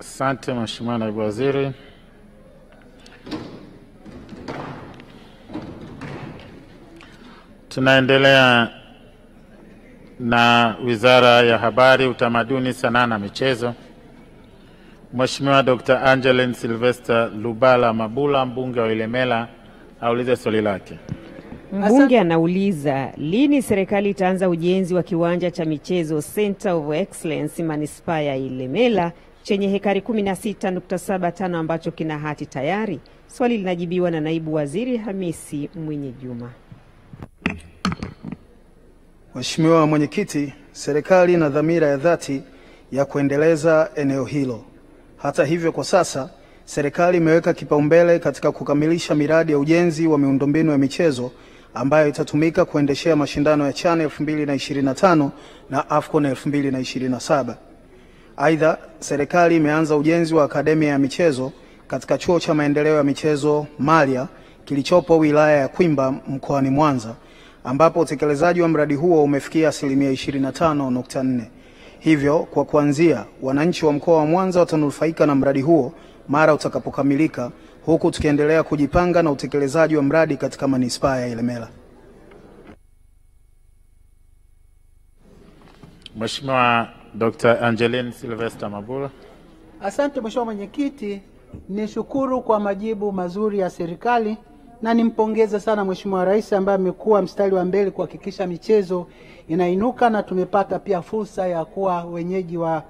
Asante Mheshimiwa Naibu Waziri. Tunaendelea na Wizara ya Habari, Utamaduni, Sanaa na Michezo. Mheshimiwa Dr. Angeline Sylvester Lubala Mabula, mbunge wa Ilemela, aulize swali lake. Mbunge anauliza, lini serikali itaanza ujenzi wa kiwanja cha michezo Center of Excellence Manispaa ya Ilemela chenye hekari 16.75 ambacho kina hati tayari? Swali linajibiwa na Naibu Waziri Hamisi Mwenye Juma. Mheshimiwa Mwenyekiti, serikali ina dhamira ya dhati ya kuendeleza eneo hilo. Hata hivyo, kwa sasa serikali imeweka kipaumbele katika kukamilisha miradi ya ujenzi wa miundombinu ya michezo ambayo itatumika kuendeshea mashindano ya CHAN 2025 na AFCON 2027. Aidha, serikali imeanza ujenzi wa akademia ya michezo katika Chuo cha Maendeleo ya Michezo Malia kilichopo wilaya ya Kwimba mkoani Mwanza, ambapo utekelezaji wa mradi huo umefikia 25.4%. Hivyo, kwa kuanzia, wananchi wa mkoa wa Mwanza watanufaika na mradi huo mara utakapokamilika, huku tukiendelea kujipanga na utekelezaji wa mradi katika manispaa ya Ilemela. Mheshimiwa Dr. Angeline Sylvester Mabula. Asante Mheshimiwa Mwenyekiti, nishukuru kwa majibu mazuri ya serikali na nimpongeze sana Mheshimiwa Rais ambaye amekuwa mstari wa mbele kuhakikisha michezo inainuka na tumepata pia fursa ya kuwa wenyeji wa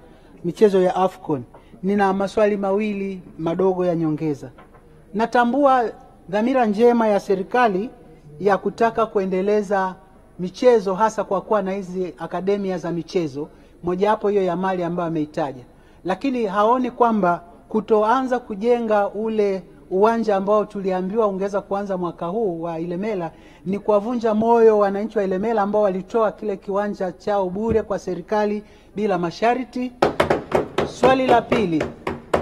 michezo ya AFCON. Nina maswali mawili madogo ya nyongeza. Natambua dhamira njema ya serikali ya kutaka kuendeleza michezo, hasa kwa kuwa na hizi akademia za michezo, mojawapo hiyo ya Mali ambayo ameitaja. Lakini haoni kwamba kutoanza kujenga ule uwanja ambao tuliambiwa ungeweza kuanza mwaka huu wa Ilemela ni kuwavunja moyo wananchi wa Ilemela ambao walitoa kile kiwanja chao bure kwa serikali bila masharti. Swali la pili,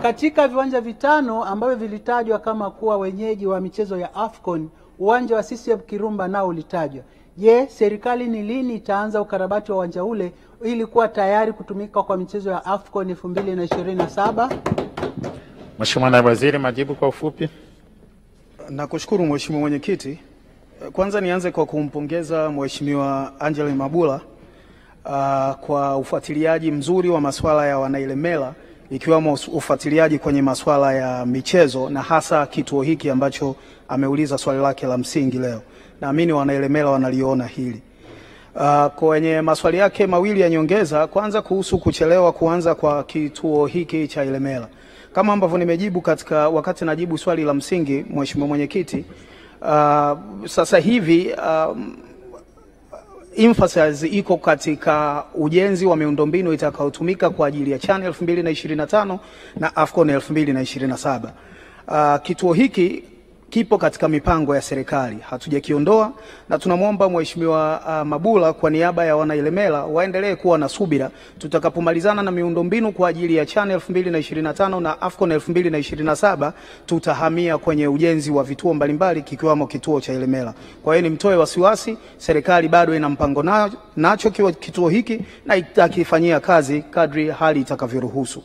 katika viwanja vitano ambavyo vilitajwa kama kuwa wenyeji wa michezo ya AFCON, uwanja wa CCM Kirumba nao ulitajwa. Je, serikali ni lini itaanza ukarabati wa uwanja ule ili kuwa tayari kutumika kwa michezo ya AFCON 2027? Mheshimiwa Naibu Waziri, majibu kwa ufupi. Nakushukuru Mheshimiwa Mwenyekiti. Kwanza nianze kwa kumpongeza Mheshimiwa Angeline Mabula kwa ufuatiliaji mzuri wa masuala ya Wanailemela, ikiwemo ufuatiliaji kwenye masuala ya michezo na hasa kituo hiki ambacho ameuliza swali lake la msingi leo. Naamini Wanailemela wanaliona hili. Kwenye maswali yake mawili ya nyongeza, kwanza kuhusu kuchelewa kuanza kwa kituo hiki cha Ilemela. Kama ambavyo nimejibu katika wakati najibu swali la msingi Mheshimiwa Mwenyekiti, sasa hivi emphasis iko katika ujenzi wa miundombinu itakayotumika kwa ajili ya CHAN 2025 na AFCON 2027. Kituo hiki kipo katika mipango ya serikali, hatujakiondoa, na tunamwomba Mheshimiwa Mabula kwa niaba ya Wanailemela waendelee kuwa na subira. Tutakapomalizana na miundombinu kwa ajili ya CHAN 2025 na AFCON 2027, tutahamia kwenye ujenzi wa vituo mbalimbali kikiwamo kituo cha Ilemela. Kwa hiyo nimtoe wasiwasi, serikali bado ina mpango nacho kituo hiki na itakifanyia kazi kadri hali itakavyoruhusu.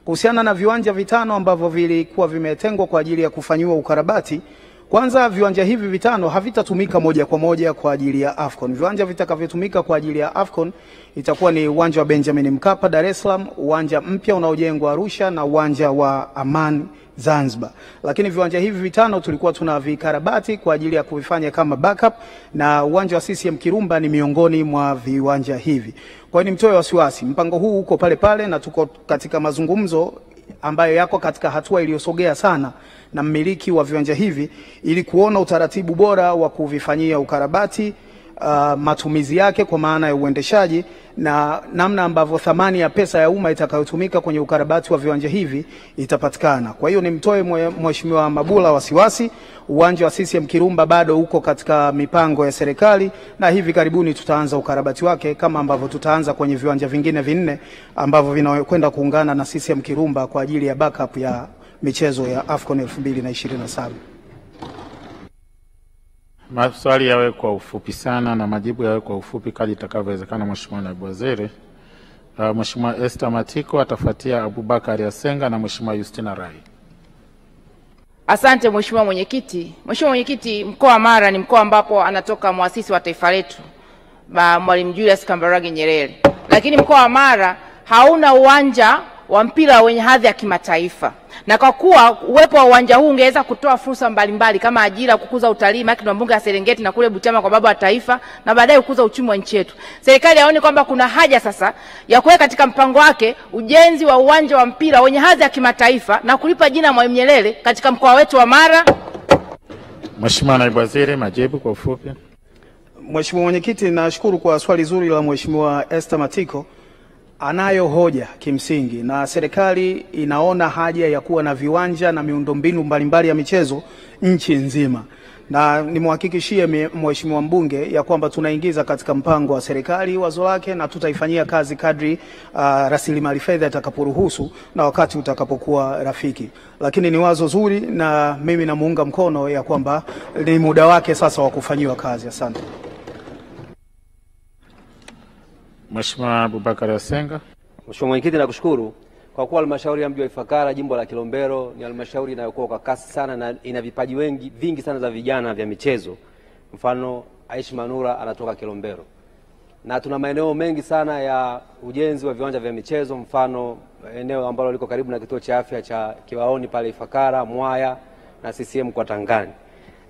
Kuhusiana na viwanja vitano ambavyo vilikuwa vimetengwa kwa ajili ya kufanyiwa ukarabati, kwanza viwanja hivi vitano havitatumika moja kwa moja kwa ajili ya AFCON. Viwanja vitakavyotumika kwa ajili ya AFCON itakuwa ni uwanja wa Benjamin Mkapa Dar es Salaam, uwanja mpya unaojengwa Arusha na uwanja wa Amani Zanzibar. Lakini viwanja hivi vitano tulikuwa tunavikarabati kwa ajili ya kuvifanya kama backup, na uwanja wa CCM Kirumba ni miongoni mwa viwanja hivi. Kwa hiyo nimtoe wasiwasi, mpango huu uko pale pale na tuko katika mazungumzo ambayo yako katika hatua iliyosogea sana na mmiliki wa viwanja hivi ili kuona utaratibu bora wa kuvifanyia ukarabati, matumizi yake kwa maana ya uendeshaji na namna ambavyo thamani ya pesa ya umma itakayotumika kwenye ukarabati wa viwanja hivi itapatikana. Kwa hiyo nimtoe Mheshimiwa Mabula wasiwasi, uwanja wa CCM Kirumba bado uko katika mipango ya serikali na hivi karibuni tutaanza ukarabati wake kama ambavyo tutaanza kwenye viwanja vingine vinne ambavyo vinakwenda kuungana na CCM Kirumba kwa ajili ya backup ya michezo ya AFCON 2027. Maswali yawe kwa ufupi sana na majibu yawe kwa ufupi kadri itakavyowezekana. Mheshimiwa Naibu Waziri. Mheshimiwa Esther Matiko, atafuatia Abubakar Yasenga na Mheshimiwa Justina Rai. Asante Mheshimiwa Mwenyekiti. Mheshimiwa Mwenyekiti, mkoa wa Mara ni mkoa ambapo anatoka muasisi wa taifa letu Mwalimu Julius Kambarage Nyerere. Lakini mkoa wa Mara hauna uwanja wa mpira wenye hadhi ya kimataifa. Na kwa kuwa uwepo wa uwanja huu ungeweza kutoa fursa mbalimbali kama ajira, kukuza utalii, maki na mbunge ya Serengeti na kule Butiama kwa baba wa taifa, na baadaye kukuza uchumi wa nchi yetu, serikali yaone kwamba kuna haja sasa ya kuweka katika mpango wake ujenzi wa uwanja wa mpira wenye hadhi ya kimataifa na kulipa jina Mwalimu Nyerere katika mkoa wetu wa Mara. Mheshimiwa Naibu Waziri, majibu kwa ufupi. Mheshimiwa Mwenyekiti, nashukuru kwa swali zuri la Mheshimiwa Esther Matiko. Anayo hoja kimsingi, na serikali inaona haja ya kuwa na viwanja na miundombinu mbalimbali ya michezo nchi nzima, na nimhakikishie Mheshimiwa mbunge ya kwamba tunaingiza katika mpango wa serikali wazo lake, na tutaifanyia kazi kadri rasilimali fedha itakaporuhusu na wakati utakapokuwa rafiki. Lakini ni wazo zuri na mimi namuunga mkono ya kwamba ni muda wake sasa wa kufanyiwa kazi. Asante. Mheshimiwa Abubakar Yasenga. Mheshimiwa Mwenyekiti, nakushukuru kwa kuwa halmashauri ya mji wa Ifakara jimbo la Kilombero ni halmashauri inayokuwa kwa kasi sana na ina vipaji vingi sana za vijana vya michezo. Mfano Aishi Manura anatoka Kilombero. Na tuna maeneo mengi sana ya ujenzi wa viwanja vya michezo, mfano eneo ambalo liko karibu na kituo cha afya cha Kiwaoni pale Ifakara, Mwaya na CCM kwa Tangani.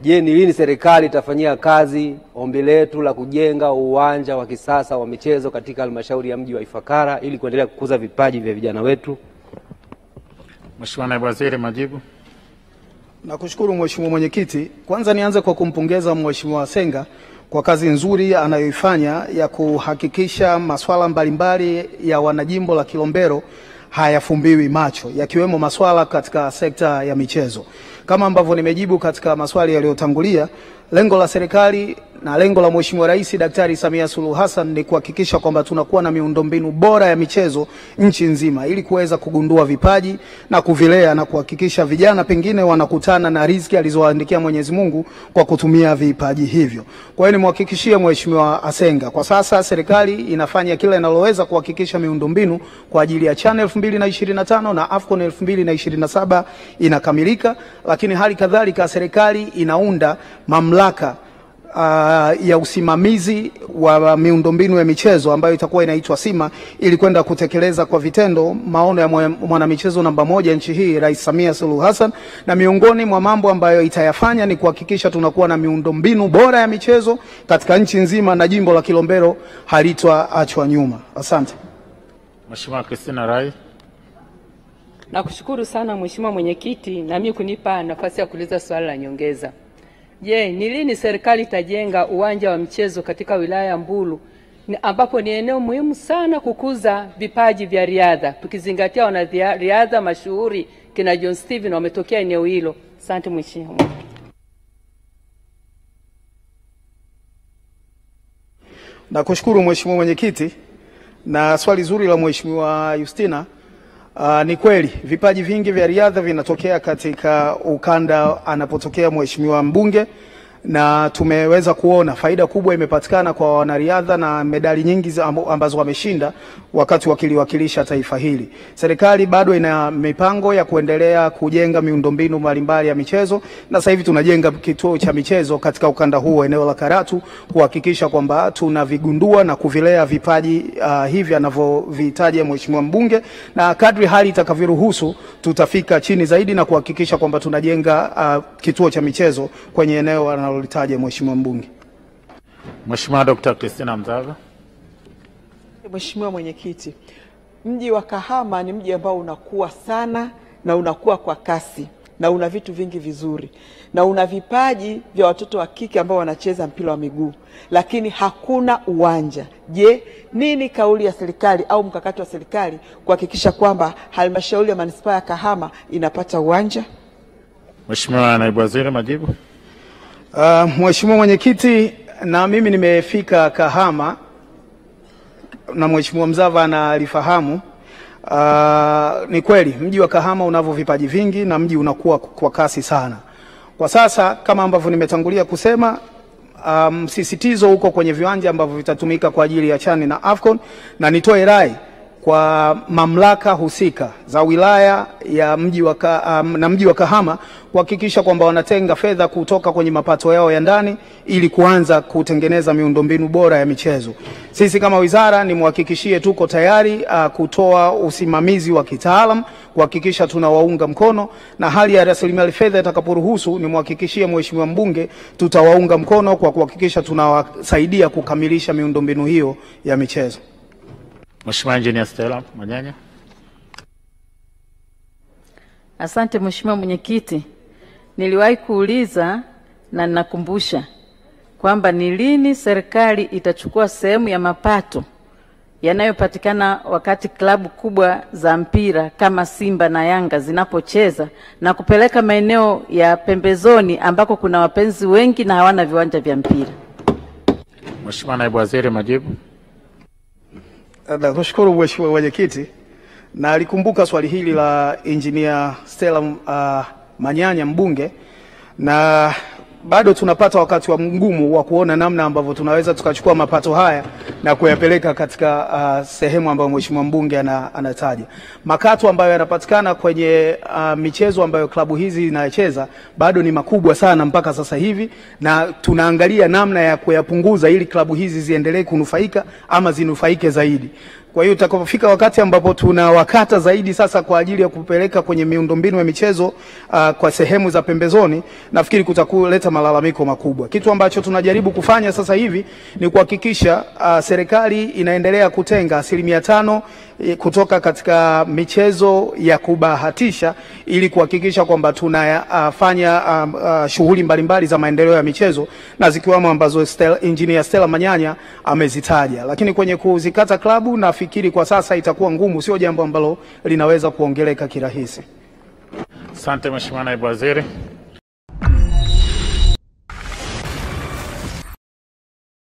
Je, ni lini serikali itafanyia kazi ombi letu la kujenga uwanja wa kisasa wa michezo katika halmashauri ya mji wa Ifakara ili kuendelea kukuza vipaji vya vijana wetu? Mheshimiwa Naibu Waziri, majibu. Nakushukuru Mheshimiwa Mwenyekiti. Kwanza nianze kwa kumpongeza Mheshimiwa Yasenga kwa kazi nzuri anayoifanya ya kuhakikisha masuala mbalimbali ya wanajimbo la Kilombero hayafumbiwi macho, yakiwemo masuala katika sekta ya michezo. Kama ambavyo nimejibu katika maswali yaliyotangulia, lengo la serikali na lengo la Mheshimiwa Rais Daktari Samia Suluhu Hassan ni kuhakikisha kwamba tunakuwa na miundombinu bora ya michezo nchi nzima ili kuweza kugundua vipaji na kuvilea na kuhakikisha vijana pengine wanakutana na riziki alizowaandikia Mwenyezi Mungu kwa kutumia vipaji hivyo. Kwa hiyo nimhakikishie Mheshimiwa Yasenga, kwa sasa serikali inafanya kila inaloweza kuhakikisha miundombinu kwa ajili ya CHAN 2025 na AFCON 2027 inakamilika, lakini hali kadhalika serikali inaunda mamlaka ya usimamizi wa miundombinu ya michezo ambayo itakuwa inaitwa SIMA ili kwenda kutekeleza kwa vitendo maono ya mwanamichezo namba 1 nchi hii Rais Samia Suluhu Hassan, na miongoni mwa mambo ambayo itayafanya ni kuhakikisha tunakuwa na miundombinu bora ya michezo katika nchi nzima na jimbo la Kilombero halitoachwa nyuma. Asante. Mheshimiwa Justina Rai. Nakushukuru sana Mheshimiwa Mwenyekiti na mimi kunipa nafasi ya kuuliza swali la nyongeza. Je, ni lini serikali itajenga uwanja wa michezo katika wilaya ya Mbulu ambapo ni eneo muhimu sana kukuza vipaji vya riadha, tukizingatia wanariadha mashuhuri kina John Steven wametokea eneo hilo? Asante Mheshimiwa. Nakushukuru Mheshimiwa Mwenyekiti na swali zuri la Mheshimiwa Justina. Ni kweli vipaji vingi vya riadha vinatokea katika ukanda anapotokea Mheshimiwa mbunge, na tumeweza kuona faida kubwa imepatikana kwa wanariadha na medali nyingi ambazo wameshinda wakati wakiliwakilisha taifa hili. Serikali bado ina mipango ya kuendelea kujenga miundombinu mbalimbali ya michezo, na sasa hivi tunajenga kituo cha michezo katika ukanda huu eneo la Karatu kuhakikisha kwamba tunavigundua na kuvilea vipaji hivi anavyovihitaji Mheshimiwa mbunge, na kadri hali itakavyoruhusu tutafika chini zaidi na kuhakikisha kwamba tunajenga kituo cha michezo kwenye eneo analolitaja Mheshimiwa mbunge. Mheshimiwa Dr. Christina Mzava. Mheshimiwa Mwenyekiti, mji wa Kahama ni mji ambao unakuwa sana na unakuwa kwa kasi na una vitu vingi vizuri na una vipaji vya watoto wa kike ambao wanacheza mpira wa miguu, lakini hakuna uwanja. Je, nini kauli ya serikali au mkakati wa serikali kuhakikisha kwamba halmashauri ya manispaa ya Kahama inapata uwanja? Mheshimiwa Naibu Waziri, majibu. Mheshimiwa Mwenyekiti, na mimi nimefika Kahama na Mheshimiwa Mzava analifahamu. Ni kweli mji wa Kahama unavyo vipaji vingi na mji unakuwa kwa kasi sana. Kwa sasa kama ambavyo nimetangulia kusema, msisitizo huko kwenye viwanja ambavyo vitatumika kwa ajili ya CHAN na AFCON, na nitoe rai kwa mamlaka husika za wilaya ya mji wa Kahama kuhakikisha kwamba wanatenga fedha kutoka kwenye mapato yao ya ndani ili kuanza kutengeneza miundombinu bora ya michezo. Sisi kama wizara nimhakikishie tuko tayari kutoa usimamizi wa kitaalam kuhakikisha tunawaunga mkono, na hali ya rasilimali fedha itakaporuhusu nimhakikishie mheshimiwa mbunge tutawaunga mkono kwa kuhakikisha tunawasaidia kukamilisha miundombinu hiyo ya michezo. Mheshimiwa Engineer Stella Manyanya. Asante Mheshimiwa Mwenyekiti. Niliwahi kuuliza na ninakumbusha kwamba ni lini serikali itachukua sehemu ya mapato yanayopatikana wakati klabu kubwa za mpira kama Simba na Yanga zinapocheza na kupeleka maeneo ya pembezoni ambako kuna wapenzi wengi na hawana viwanja vya mpira. Mheshimiwa Naibu Waziri, majibu. Nashukuru Mheshimiwa Mwenyekiti, na alikumbuka swali hili la Engineer Stella Manyanya mbunge, na bado tunapata wakati wa mgumu wa kuona namna ambavyo tunaweza tukachukua mapato haya na kuyapeleka katika sehemu ambayo Mheshimiwa mbunge anataja. Makato ambayo yanapatikana kwenye michezo ambayo klabu hizi zinacheza bado ni makubwa sana mpaka sasa hivi, na tunaangalia namna ya kuyapunguza ili klabu hizi ziendelee kunufaika ama zinufaike zaidi. Kwa hiyo utakapofika wakati ambapo tunawakata zaidi sasa kwa ajili ya kupeleka kwenye miundombinu ya michezo kwa sehemu za pembezoni, nafikiri kutakuleta malalamiko makubwa. Kitu ambacho tunajaribu kufanya sasa hivi ni kuhakikisha serikali inaendelea kutenga 5% kutoka katika michezo ya kubahatisha ili kuhakikisha kwamba tunafanya shughuli mbalimbali za maendeleo ya michezo, na zikiwamo ambazo Engineer Stella Manyanya amezitaja. Lakini kwenye kuzikata klabu nafikiri kwa sasa itakuwa ngumu, sio jambo ambalo linaweza kuongeleka kirahisi. Asante Mheshimiwa Naibu Waziri.